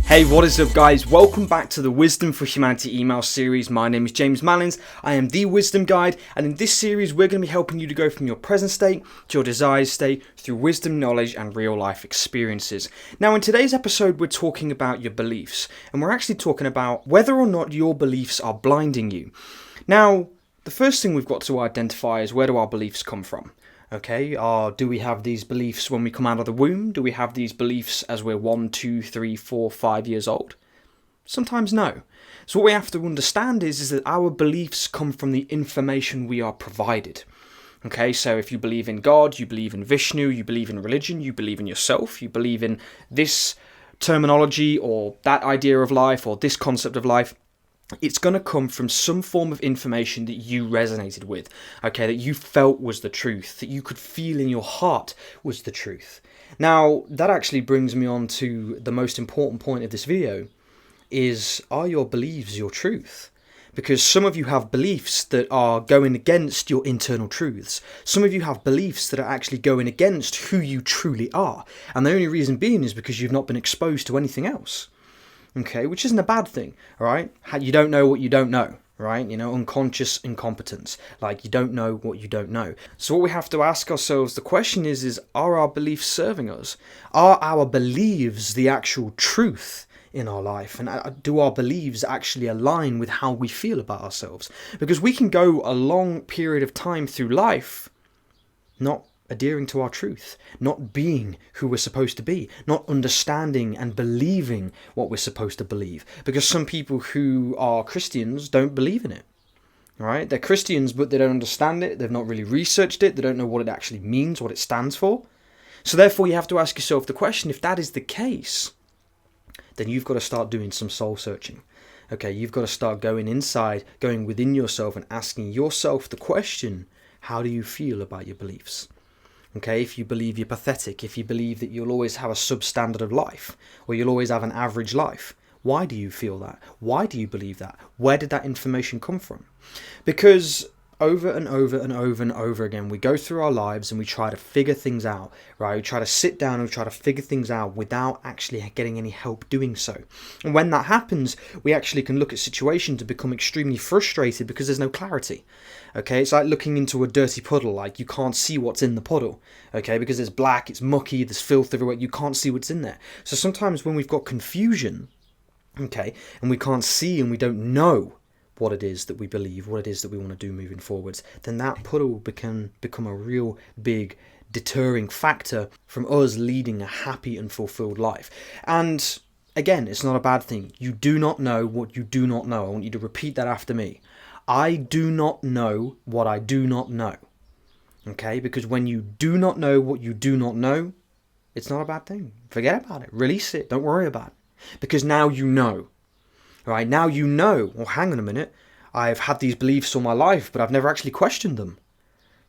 Hey, what is up guys? Welcome back to the Wisdom for Humanity email series. My name is James Malins. I am the Wisdom Guide, and in this series we're going to be helping you to go from your present state to your desired state through wisdom, knowledge and real life experiences. Now in today's episode we're talking about your beliefs, and we're actually talking about whether or not your beliefs are blinding you. Now, the first thing we've got to identify is, where do our beliefs come from? Okay, do we have these beliefs when we come out of the womb? Do we have these beliefs as we're 1, 2, 3, 4, 5 years old? Sometimes no. So what we have to understand is that our beliefs come from the information we are provided. Okay, so if you believe in God, you believe in Vishnu, you believe in religion, you believe in yourself, you believe in this terminology or that idea of life or this concept of life, it's going to come from some form of information that you resonated with, okay, that you felt was the truth, that you could feel in your heart was the truth. Now, that actually brings me on to the most important point of this video, is, are your beliefs your truth? Because some of you have beliefs that are going against your internal truths. Some of you have beliefs that are actually going against who you truly are. And the only reason being is because you've not been exposed to anything else. Okay, which isn't a bad thing, all right? You don't know what you don't know, right? You know, unconscious incompetence, like you don't know what you don't know. So what we have to ask ourselves, the question is are our beliefs serving us? Are our beliefs the actual truth in our life? And do our beliefs actually align with how we feel about ourselves? Because we can go a long period of time through life not adhering to our truth, not being who we're supposed to be, not understanding and believing what we're supposed to believe. Because some people who are Christians don't believe in it, right? They're Christians, but they don't understand it. They've not really researched it. They don't know what it actually means, what it stands for. So therefore, you have to ask yourself the question, if that is the case, then you've got to start doing some soul searching. Okay, you've got to start going inside, going within yourself and asking yourself the question, how do you feel about your beliefs? Okay, if you believe you're pathetic, if you believe that you'll always have a substandard of life, or you'll always have an average life, why do you feel that? Why do you believe that? Where did that information come from? Because over and over and over and over again, we go through our lives and we try to figure things out, right? We try to sit down and we try to figure things out without actually getting any help doing so. And when that happens, we actually can look at situations and become extremely frustrated because there's no clarity. Okay, it's like looking into a dirty puddle, like you can't see what's in the puddle, okay, because it's black, it's mucky, there's filth everywhere, you can't see what's in there. So sometimes when we've got confusion, okay, and we can't see and we don't know what it is that we believe, what it is that we want to do moving forwards, then that puddle can become a real big deterring factor from us leading a happy and fulfilled life. And again, it's not a bad thing. You do not know what you do not know. I want you to repeat that after me. I do not know what I do not know. Okay, because when you do not know what you do not know, it's not a bad thing. Forget about it. Release it. Don't worry about it. Because now you know. Right, now you know, well, hang on a minute, I've had these beliefs all my life, but I've never actually questioned them.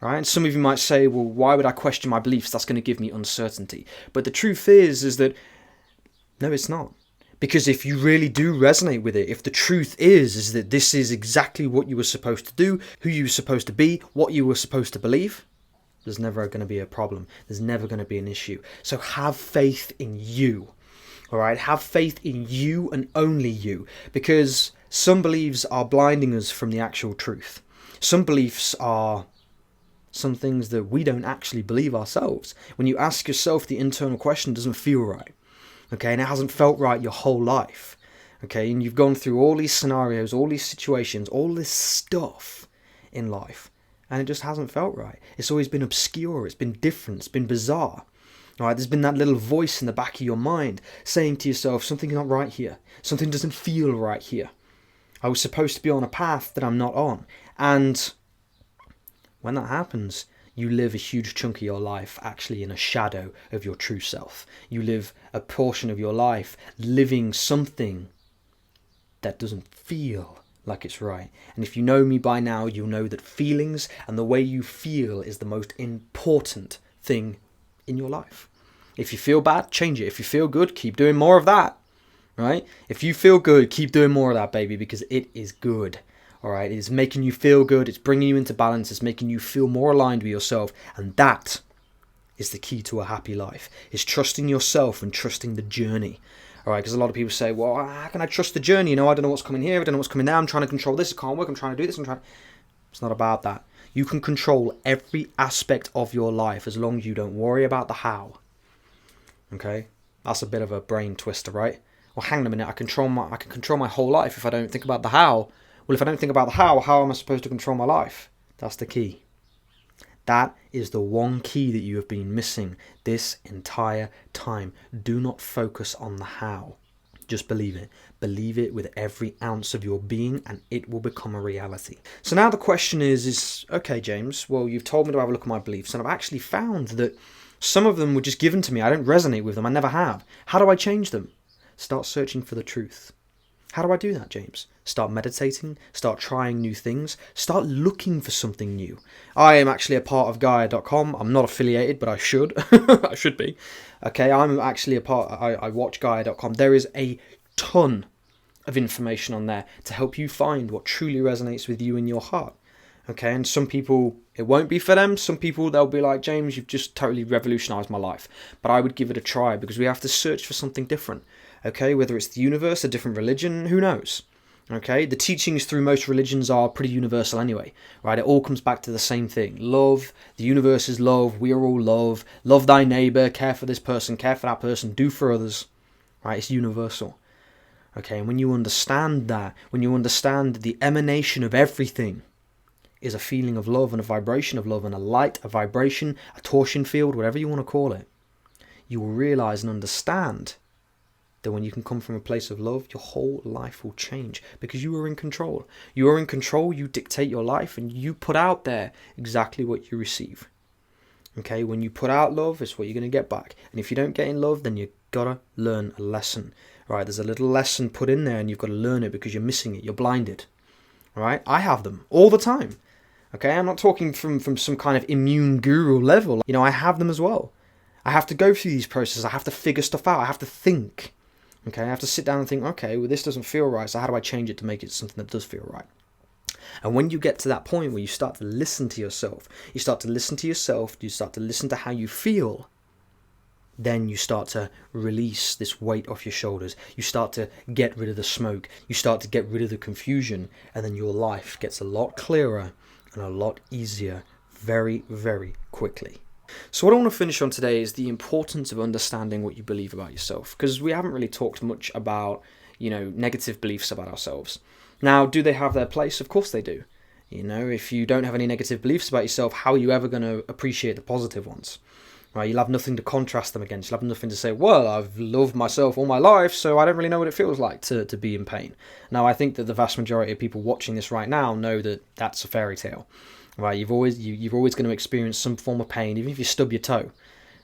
Right, and some of you might say, well, why would I question my beliefs? That's going to give me uncertainty. But the truth is that, no, it's not. Because if you really do resonate with it, if the truth is that this is exactly what you were supposed to do, who you were supposed to be, what you were supposed to believe, there's never going to be a problem. There's never going to be an issue. So have faith in you. All right, have faith in you and only you, because some beliefs are blinding us from the actual truth. Some beliefs are some things that we don't actually believe ourselves. When you ask yourself the internal question, it doesn't feel right. Okay, and it hasn't felt right your whole life. Okay, and you've gone through all these scenarios, all these situations, all this stuff in life, and it just hasn't felt right. It's always been obscure, it's been different, it's been bizarre. All right, there's been that little voice in the back of your mind saying to yourself, something's not right here. Something doesn't feel right here. I was supposed to be on a path that I'm not on. And when that happens, you live a huge chunk of your life actually in a shadow of your true self. You live a portion of your life living something that doesn't feel like it's right. And if you know me by now, you'll know that feelings and the way you feel is the most important thing in your life. If you feel bad, change it. If you feel good, keep doing more of that, right? If you feel good, keep doing more of that, baby, because it is good, all right? It is making you feel good. It's bringing you into balance. It's making you feel more aligned with yourself. And that is the key to a happy life, is trusting yourself and trusting the journey, All right, because a lot of people say, well, how can I trust the journey? I don't know what's coming here. I don't know what's coming there. I'm trying to control this. It can't work. I'm trying to do this. It's not about that. You can control every aspect of your life as long as you don't worry about the how. Okay? That's a bit of a brain twister, right? Well, hang on a minute. I can control my whole life if I don't think about the how. Well, if I don't think about the how am I supposed to control my life? That's the key. That is the one key that you have been missing this entire time. Do not focus on the how. Just believe it. Believe it with every ounce of your being and it will become a reality. So now the question is, okay, James, well, you've told me to have a look at my beliefs and I've actually found that some of them were just given to me. I don't resonate with them. I never have. How do I change them? Start searching for the truth. How do I do that, James? Start meditating, start trying new things, start looking for something new. I am actually a part of Gaia.com. I'm not affiliated, but I should. I should be. Okay, I'm actually a part, I watch Gaia.com. There is a ton of information on there to help you find what truly resonates with you in your heart. Okay, and some people, it won't be for them. Some people, they'll be like, James, you've just totally revolutionized my life. But I would give it a try because we have to search for something different. Okay, whether it's the universe, a different religion, who knows? Okay, the teachings through most religions are pretty universal anyway, right? It all comes back to the same thing. Love, the universe is love, we are all love. Love thy neighbour, care for this person, care for that person, do for others. Right, it's universal. Okay, and when you understand that, when you understand the emanation of everything is a feeling of love and a vibration of love and a light, a vibration, a torsion field, whatever you want to call it, you will realise and understand that when you can come from a place of love, your whole life will change because you are in control. You are in control, you dictate your life and you put out there exactly what you receive. Okay, when you put out love, it's what you're going to get back. And if you don't get in love, then you've got to learn a lesson. Right, there's a little lesson put in there and you've got to learn it because you're missing it, you're blinded. Right, I have them all the time. Okay, I'm not talking from some kind of immune guru level. I have them as well. I have to go through these processes, I have to figure stuff out, I have to think. Okay, I have to sit down and think, okay, well, this doesn't feel right, so how do I change it to make it something that does feel right? And when you get to that point where you start to listen to yourself, you start to listen to how you feel, then you start to release this weight off your shoulders. You start to get rid of the smoke. You start to get rid of the confusion. And then your life gets a lot clearer and a lot easier very, very quickly. So what I want to finish on today is the importance of understanding what you believe about yourself, because we haven't really talked much about, negative beliefs about ourselves. Now, do they have their place? Of course they do. If you don't have any negative beliefs about yourself, how are you ever going to appreciate the positive ones? Right? You'll have nothing to contrast them against. You'll have nothing to say, well, I've loved myself all my life, so I don't really know what it feels like to be in pain. Now, I think that the vast majority of people watching this right now know that that's a fairy tale. Right, you're always going to experience some form of pain, even if you stub your toe.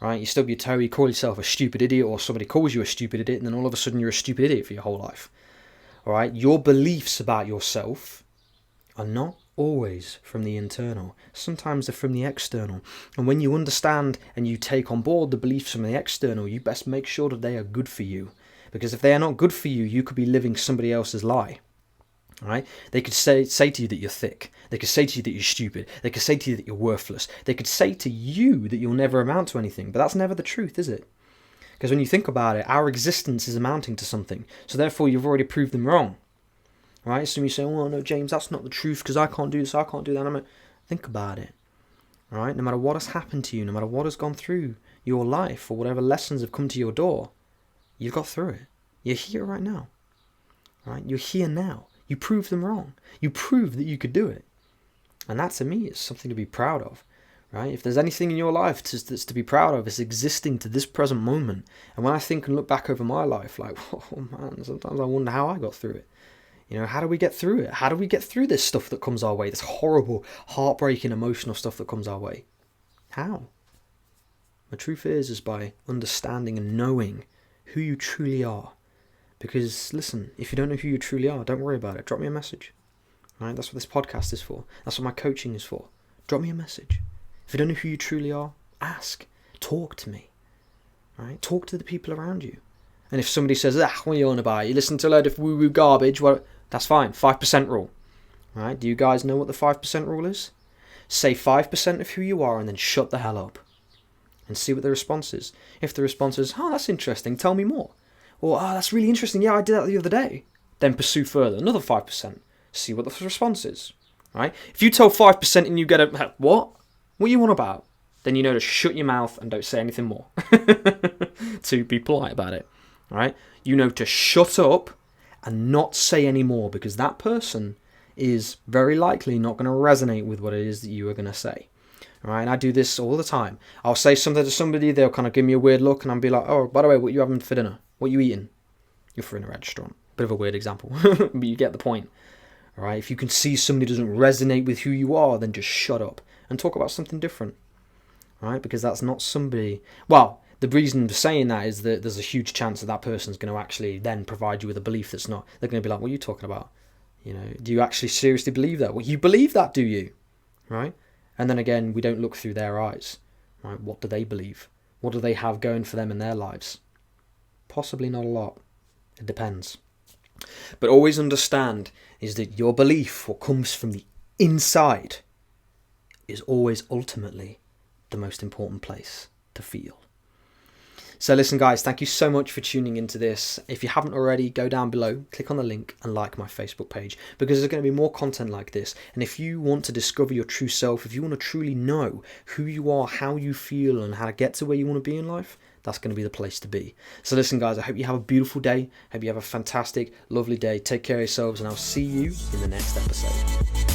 Right, you stub your toe, you call yourself a stupid idiot, or somebody calls you a stupid idiot, and then all of a sudden you're a stupid idiot for your whole life. All right, your beliefs about yourself are not always from the internal. Sometimes they're from the external. And when you understand and you take on board the beliefs from the external, you best make sure that they are good for you. Because if they are not good for you, you could be living somebody else's lie. Right? They could say to you that you're thick. They could say to you that you're stupid. They could say to you that you're worthless. They could say to you that you'll never amount to anything. But that's never the truth, is it? Because when you think about it, our existence is amounting to something. So therefore, you've already proved them wrong. Right? So you say, oh no, James, that's not the truth because I can't do this, I can't do that. Think about it. Right? No matter what has happened to you, no matter what has gone through your life or whatever lessons have come to your door, you've got through it. You're here right now. Right? You're here now. You proved them wrong. You proved that you could do it. And that to me is something to be proud of. Right? If there's anything in your life that's to be proud of, it's existing to this present moment. And when I think and look back over my life, like, oh man, sometimes I wonder how I got through it. How do we get through it? How do we get through this stuff that comes our way? This horrible, heartbreaking, emotional stuff that comes our way? How? The truth is by understanding and knowing who you truly are. Because, listen, if you don't know who you truly are, don't worry about it. Drop me a message. Right? That's what this podcast is for. That's what my coaching is for. Drop me a message. If you don't know who you truly are, ask. Talk to me. Right? Talk to the people around you. And if somebody says, what are you on about? You listen to a load of woo-woo garbage, well, that's fine. 5% rule. Right? Do you guys know what the 5% rule is? Say 5% of who you are and then shut the hell up. And see what the response is. If the response is, oh, that's interesting, tell me more. Or, oh, that's really interesting. Yeah, I did that the other day. Then pursue further, another 5%. See what the response is, right? If you tell 5% and you get a, what? What are you on about? Then you know to shut your mouth and don't say anything more. To be polite about it, right? You know to shut up and not say any more, because that person is very likely not going to resonate with what it is that you are going to say. All right, and I do this all the time. I'll say something to somebody, they'll kind of give me a weird look, and I'll be like, oh, by the way, what are you having for dinner? What are you eating? You're for in a restaurant. Bit of a weird example, but you get the point. All right, if you can see somebody doesn't resonate with who you are, then just shut up and talk about something different. All right, because that's not somebody... Well, the reason for saying that is that there's a huge chance that that person's going to actually then provide you with a belief that's not... They're going to be like, what are you talking about? You know, do you actually seriously believe that? Well, you believe that, do you? Right? And then again, we don't look through their eyes. Right? What do they believe? What do they have going for them in their lives? Possibly not a lot. It depends. But always understand is that your belief, what comes from the inside, is always ultimately the most important place to feel. So listen guys, thank you so much for tuning into this. If you haven't already, go down below, click on the link and like my Facebook page, because there's going to be more content like this. And if you want to discover your true self, if you want to truly know who you are, how you feel, and how to get to where you want to be in life, that's going to be the place to be. So listen guys, I hope you have a beautiful day. I hope you have a fantastic, lovely day. Take care of yourselves, and I'll see you in the next episode.